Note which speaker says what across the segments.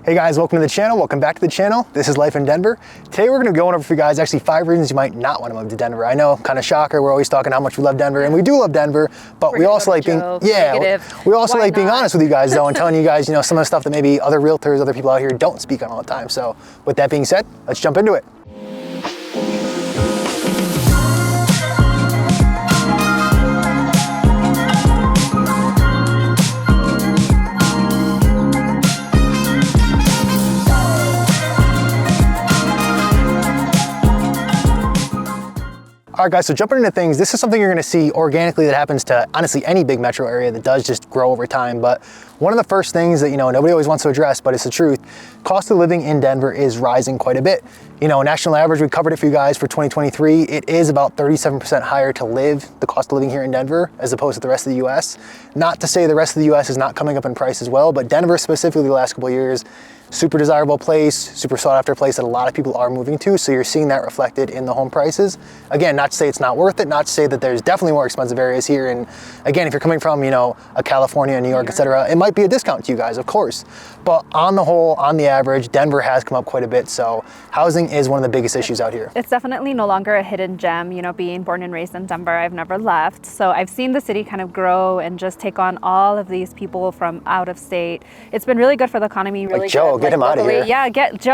Speaker 1: Hey guys, welcome to the channel. Welcome back to the channel. This is Life in Denver. Today we're going to be going over for you guys actually 5 reasons you might not want to move to Denver. I know, kind of shocker. We're always talking how much we love Denver, and we do love Denver, but we also like being we also like being honest with you guys though, and telling you guys, some of the stuff that maybe other realtors, other people out here don't speak on all the time. So with that being said, let's jump into it. All right guys, so jumping into things, this is something you're gonna see organically that happens to honestly any big metro area that does just grow over time. But one of the first things that nobody always wants to address, but it's the truth, cost of living in Denver is rising quite a bit. National average, we covered it for you guys for 2023. It is about 37% higher to live, the cost of living here in Denver, as opposed to the rest of the US. Not to say the rest of the US is not coming up in price as well, but Denver specifically the last couple of years, super desirable place, super sought after place that a lot of people are moving to. So you're seeing that reflected in the home prices. Again, not to say it's not worth it, not to say that there's definitely more expensive areas here. And again, if you're coming from, a California, New York, etc., it might be a discount to you guys, of course. But on the whole, on the average, Denver has come up quite a bit. So housing is one of the biggest issues out here.
Speaker 2: It's definitely no longer a hidden gem. Being born and raised in Denver, I've never left. So I've seen the city kind of grow and just take on all of these people from out of state. It's been really good for the economy. Really
Speaker 1: like Joe, get him out of here.
Speaker 2: Yeah,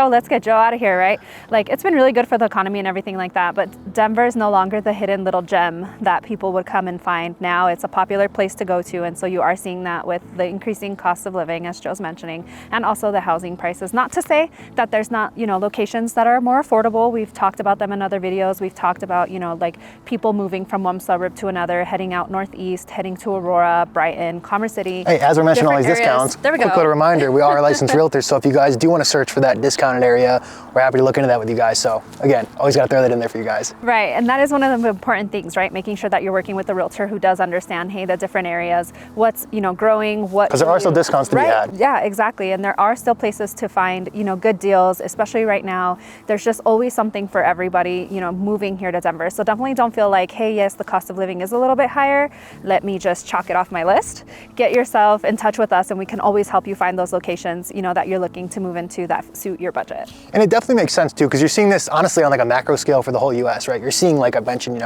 Speaker 2: let's get Joe out of here, right? Like, it's been really good for the economy and everything like that. But Denver is no longer the hidden little gem that people would come and find. Now it's a popular place to go to. And so you are seeing that with the increasing cost of living, as Joe's mentioning, and also the housing prices. Not to say that there's not, locations that are more affordable. We've talked about them in other videos. We've talked about, like people moving from one suburb to another, heading out northeast, heading to Aurora, Brighton, Commerce City.
Speaker 1: Hey, as we're mentioning all these discounts,
Speaker 2: there we go.
Speaker 1: Quick little reminder, we are licensed realtors. So if you guys do want to search for that discounted area, we're happy to look into that with you guys. So again, always got to throw that in there for you guys.
Speaker 2: Right, and that is one of the important things, right? Making sure that you're working with a realtor who does understand, hey, the different areas, what's, growing, what...
Speaker 1: Because there are still discounts to be had.
Speaker 2: Yeah, exactly. And there are still places to find, good deals, especially right now. There's just always something for everybody, moving here to Denver. So definitely don't feel like, hey, yes, the cost of living is a little bit higher. Let me just chalk it off my list. Get yourself in touch with us and we can always help you find those locations, that you're looking to move into that suit your budget.
Speaker 1: And it definitely makes sense too, because you're seeing this honestly on like a macro scale for the whole US, right? You're seeing, like I mentioned,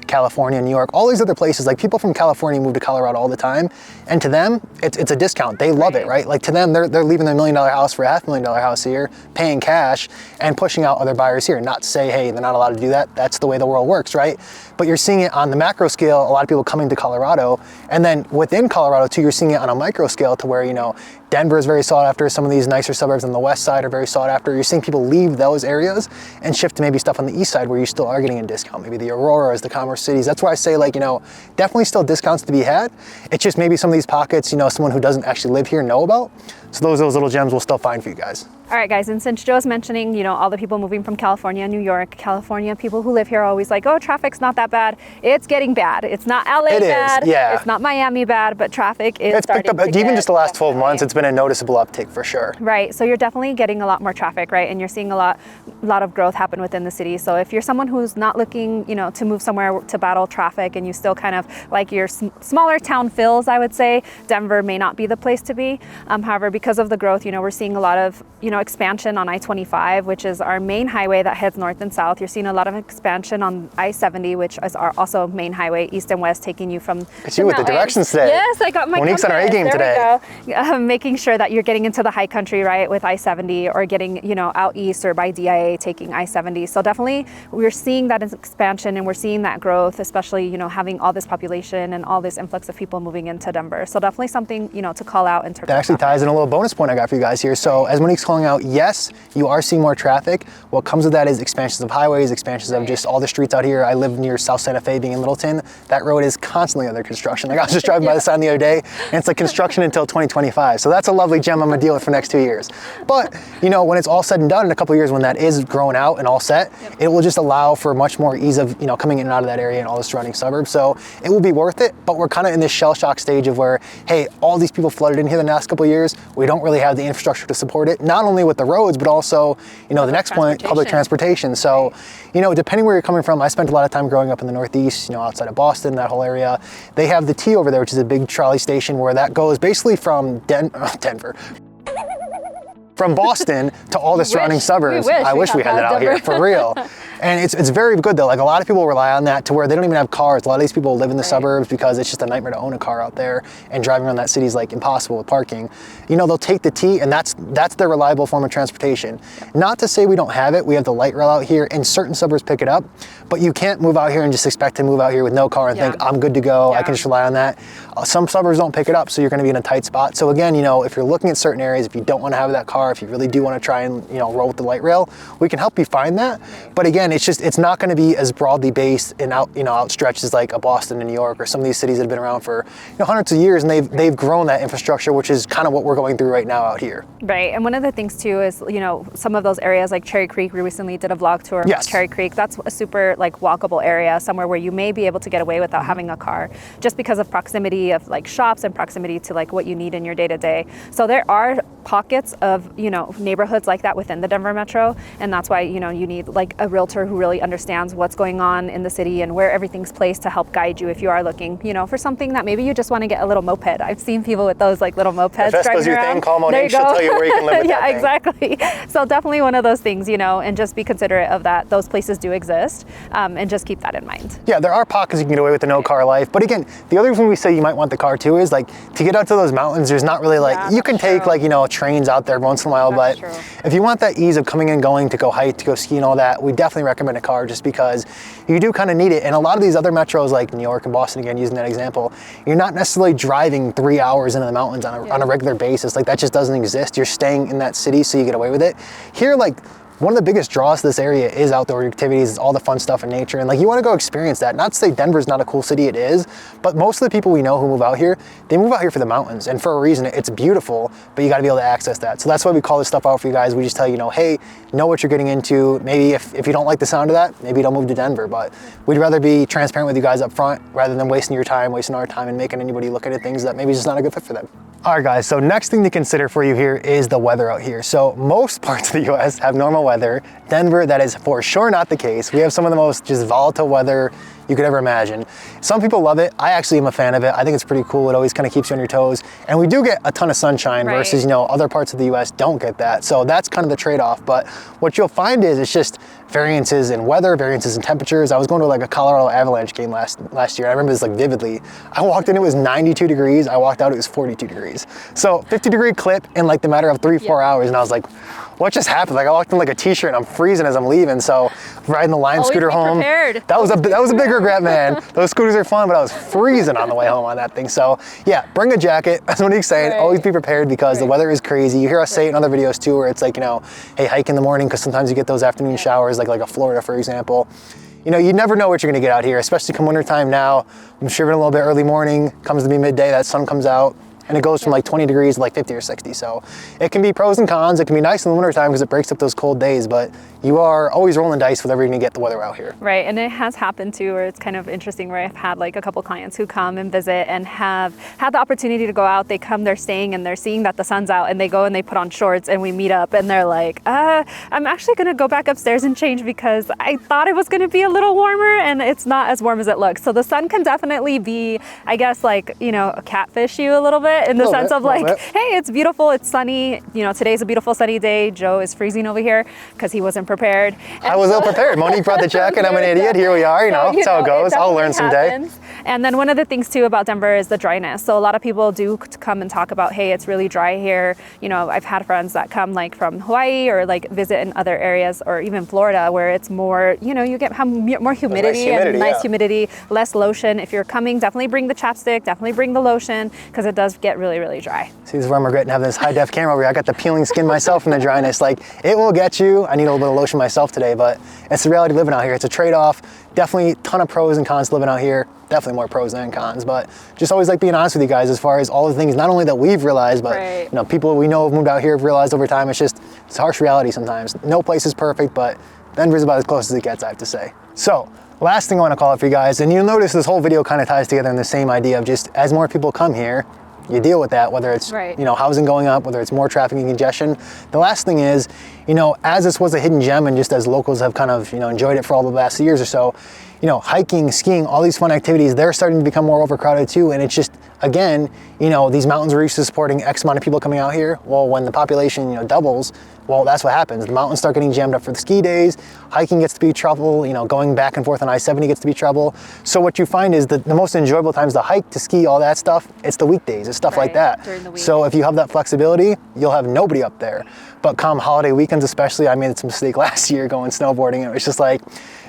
Speaker 1: California, New York, all these other places, like people from California move to Colorado all the time. And to them, it's a discount. They love it, right? Like to them, they're leaving their $1 million house for a $500,000 house here, paying cash and pushing out other buyers here. Not to say, hey, they're not allowed to do that. That's the way the world works, right? But you're seeing it on the macro scale, a lot of people coming to Colorado. And then within Colorado too, you're seeing it on a micro scale to where, Denver is very sought after. Some of these nicer suburbs on the west side are very sought after. You're seeing people leave those areas and shift to maybe stuff on the east side where you still are getting a discount. Maybe the Auroras, the Commerce Cities. That's why I say, definitely still discounts to be had. It's just maybe some of these pockets, someone who doesn't actually live here know about. So those little gems we'll still find for you guys.
Speaker 2: All right, guys, and since Joe's mentioning, all the people moving from California, New York, California, people who live here are always like, oh, traffic's not that bad. It's getting bad. It's not LA bad.
Speaker 1: Yeah.
Speaker 2: It's not Miami bad, but traffic is starting to get
Speaker 1: even just the last 12 months, it's been a noticeable uptick for sure.
Speaker 2: Right, so you're definitely getting a lot more traffic, right? And you're seeing a lot of growth happen within the city. So if you're someone who's not looking, to move somewhere to battle traffic and you still kind of like your smaller town feels, I would say, Denver may not be the place to be. However, because of the growth, we're seeing a lot of, expansion on I-25, which is our main highway that heads north and south. You're seeing a lot of expansion on I-70, which is our also main highway, east and west, taking you from...
Speaker 1: It's you with the directions today.
Speaker 2: Yes, I got my
Speaker 1: Monique's on our A-game today.
Speaker 2: Making sure that you're getting into the high country, right, with I-70 or getting, out east or by DIA taking I-70. So definitely we're seeing that expansion and we're seeing that growth, especially, having all this population and all this influx of people moving into Denver. So definitely something, to call out in terms of
Speaker 1: that actually ties in a little bonus point I got for you guys here. So as Monique's calling out, yes, you are seeing more traffic. What comes with that is expansions of highways, expansions of just all the streets out here. I live near South Santa Fe, being in Littleton. That road is constantly under construction. Like I was just driving by the sign the other day and it's like construction until 2025. So that's a lovely gem I'm gonna deal with for the next 2 years. But when it's all said and done in a couple of years, when that is grown out and all set, it will just allow for much more ease of, coming in and out of that area and all the surrounding suburbs. So it will be worth it, but we're kind of in this shell shock stage of where, hey, all these people flooded in here the last couple of years. We don't really have the infrastructure to support it, not only with the roads, but also, the next point, public transportation. So, depending where you're coming from, I spent a lot of time growing up in the Northeast, outside of Boston, that whole area. They have the T over there, which is a big trolley station where that goes basically from Denver. from Boston to all the surrounding suburbs. I wish we had that out here, for real. And it's very good though. Like a lot of people rely on that to where they don't even have cars. A lot of these people live in the suburbs because it's just a nightmare to own a car out there, and driving around that city is like impossible with parking. You know, they'll take the T, and that's their reliable form of transportation. Not to say we don't have it. We have the light rail out here, and certain suburbs pick it up, but you can't move out here and just expect to move out here with no car and think I'm good to go. I can just rely on that. Some suburbs don't pick it up, so you're going to be in a tight spot. So again, you know, if you're looking at certain areas, if you don't want to have that car, if you really do want to try and, you know, roll with the light rail, we can help you find that. But again, it's not going to be as broadly based and outstretched as like a Boston and New York or some of these cities that have been around for, you know, hundreds of years, and they've grown that infrastructure, which is kind of what we're going through right now out here.
Speaker 2: Right, and one of the things too is, you know, some of those areas like Cherry Creek, we recently did a vlog tour of Cherry Creek. That's a super like walkable area, somewhere where you may be able to get away without having a car, just because of proximity of like shops and proximity to like what you need in your day-to-day. So there are pockets of, you know, neighborhoods like that within the Denver metro, and that's why, you know, you need like a realtor who really understands what's going on in the city and where everything's placed to help guide you if you are looking, you know, for something that maybe you just want to get a little moped. I've seen people with those like little mopeds driving around. Thing, call Monique, she'll tell you where you can live with that thing. Exactly. So definitely one of those things, you know, and just be considerate of that. Those places do exist, and just keep that in mind. Yeah, there are pockets you can get away with the no car life, but again, the other reason we say you might want the car too is like to get out to those mountains, there's not really like, you can take like, you know, trains out there once in a while, but if you want that ease of coming and going to go hike, to go ski and all that, we definitely recommend a car, just because you do kind of need it. And a lot of these other metros like New York and Boston, again, using that example, you're not necessarily driving 3 hours into the mountains on a regular basis. Like that just doesn't exist. You're staying in that city, so you get away with it. Here, like, one of the biggest draws to this area is outdoor activities, it's all the fun stuff in nature, and like you want to go experience that. Not to say Denver's not a cool city, it is, but most of the people we know who move out here, they move out here for the mountains, and for a reason. It's beautiful, but you got to be able to access that. So that's why we call this stuff out for you guys. We just tell you, hey, know what you're getting into. Maybe if you don't like the sound of that, maybe don't move to Denver, but we'd rather be transparent with you guys up front rather than wasting your time, wasting our time, and making anybody look at things that maybe just not a good fit for them. All right, guys, so next thing to consider for you here is the weather out here. So most parts of the US have normal weather. Denver, that is for sure not the case. We have some of the most just volatile weather you could ever imagine. Some people love it. I actually am a fan of it. I think it's pretty cool. It always kind of keeps you on your toes. And we do get a ton of sunshine versus, you know, other parts of the US don't get that. So that's kind of the trade-off. But what you'll find is it's just variances in weather, variances in temperatures. I was going to like a Colorado Avalanche game last year. I remember this like vividly. I walked in, it was 92 degrees. I walked out, it was 42 degrees. So 50-degree clip in like the matter of 3-4 hours. And I was like, what just happened? Like I walked in like a t-shirt and I'm freezing as I'm leaving. So riding the Lime scooter home, that was a big regret, man. Those scooters are fun, but I was freezing on the way home on that thing. So yeah, bring a jacket. That's what he's saying. Always be prepared, because the weather is crazy. You hear us say it in other videos too, where it's like, you know, hey, hike in the morning, because sometimes you get those afternoon showers, like a Florida, for example. You know, you never know what you're gonna get out here, especially come wintertime now. I'm shivering a little bit early morning, comes to be midday, that sun comes out, and it goes from like 20 degrees to like 50 or 60. So it can be pros and cons. It can be nice in the wintertime because it breaks up those cold days, but you are always rolling dice with whatever you're gonna get the weather out here. Right, and it has happened too, where it's kind of interesting, where I've had like a couple clients who come and visit and have had the opportunity to go out. They come, they're staying, and they're seeing that the sun's out, and they go and they put on shorts, and we meet up, and they're like, I'm actually gonna go back upstairs and change because I thought it was gonna be a little warmer, and it's not as warm as it looks. So the sun can definitely be, I guess, like, you know, catfish you a little bit, in the sense of like, hey, it's beautiful, it's sunny, you know, today's a beautiful sunny day. Joe is freezing over here because he wasn't prepared. And I was ill prepared. Monique brought the jacket. I'm an idiot. Here we are. You know, that's how it goes. I'll learn someday. And then one of the things too about Denver is the dryness. So a lot of people do come and talk about, hey, it's really dry here. You know, I've had friends that come like from Hawaii or like visit in other areas, or even Florida, where it's more, you know, you get more humidity, nice humidity, less lotion. If you're coming, definitely bring the chapstick, definitely bring the lotion, because it does get really, really dry. See, this is where I'm regretting having this high def camera over here. I got the peeling skin myself from the dryness. Like, it will get you. I need a little bit of lotion myself today, but it's the reality of living out here. It's a trade-off. Definitely a ton of pros and cons living out here. Definitely more pros than cons, but just always like being honest with you guys as far as all the things, not only that we've realized, but you know, people we know have moved out here have realized over time. It's just, it's a harsh reality sometimes. No place is perfect, but Denver's about as close as it gets, I have to say. So last thing I want to call out for you guys, and you'll notice this whole video kind of ties together in the same idea of just, as more people come here, you deal with that, whether it's you know, housing going up, whether it's more traffic and congestion. The last thing is, you know, as this was a hidden gem, and just as locals have kind of, you know, enjoyed it for all the last years or so,
Speaker 1: you know, hiking, skiing, all these fun activities, they're starting to become more overcrowded too. And it's just, again, you know, these mountains were used to supporting X amount of people coming out here. Well, when the population, you know, doubles, well, that's what happens. The mountains start getting jammed up for the ski days, hiking gets to be trouble, you know, going back and forth on I-70 gets to be trouble. So what you find is that the most enjoyable times to hike, to ski, all that stuff, it's the weekdays, it's stuff like that.
Speaker 2: During the week.
Speaker 1: So if you have that flexibility, you'll have nobody up there. But come holiday weekends especially, I made some mistake last year going snowboarding. It was just like,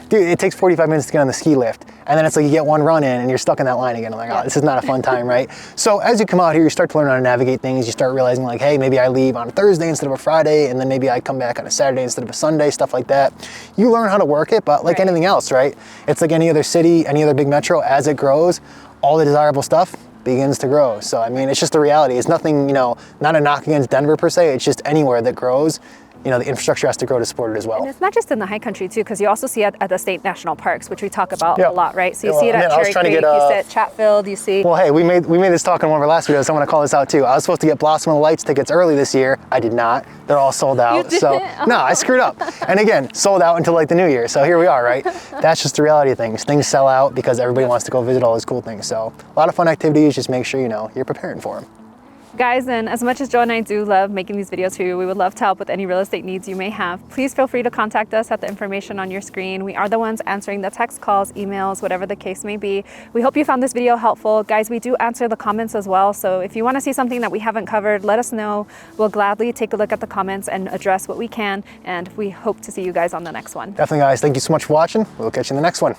Speaker 1: dude, it takes 45 minutes to get on the ski lift. And then it's like you get one run in and you're stuck in that line again. I'm like, oh, this is not a fun time, right? So as you come out here, you start to learn how to navigate things. You start realizing like, hey, maybe I leave on a Thursday instead of a Friday, and then maybe I come back on a Saturday instead of a Sunday, stuff like that. You learn how to work it, but like anything else, right? It's like any other city, any other big metro, as it grows, all the desirable stuff begins to grow. So, I mean, it's just a reality. It's nothing, you know, not a knock against Denver per se. It's just anywhere that grows, you know, the infrastructure has to grow to support it as well.
Speaker 2: And it's not just in the high country too, because you also see it at the state national parks, which we talk about a lot, right? So you see it at Cherry Creek, you see it at Chatfield, you see.
Speaker 1: Well, hey, we made this talk in one of our last videos, so I'm gonna call this out too. I was supposed to get Blossom of the Lights tickets early this year. I did not. They're all sold out.
Speaker 2: You didn't?
Speaker 1: So no, I screwed up. And again, sold out until like the new year. So here we are, right? That's just the reality of things. Things sell out because everybody wants to go visit all these cool things. So a lot of fun activities, just make sure, you know, you're preparing for them.
Speaker 2: Guys, and as much as Joe and I do love making these videos for you, we would love to help with any real estate needs you may have. Please feel free to contact us at the information on your screen. We are the ones answering the text calls, emails, whatever the case may be. We hope you found this video helpful. Guys, we do answer the comments as well. So if you want to see something that we haven't covered, let us know. We'll gladly take a look at the comments and address what we can. And we hope to see you guys on the next one.
Speaker 1: Definitely, guys. Thank you so much for watching. We'll catch you in the next one.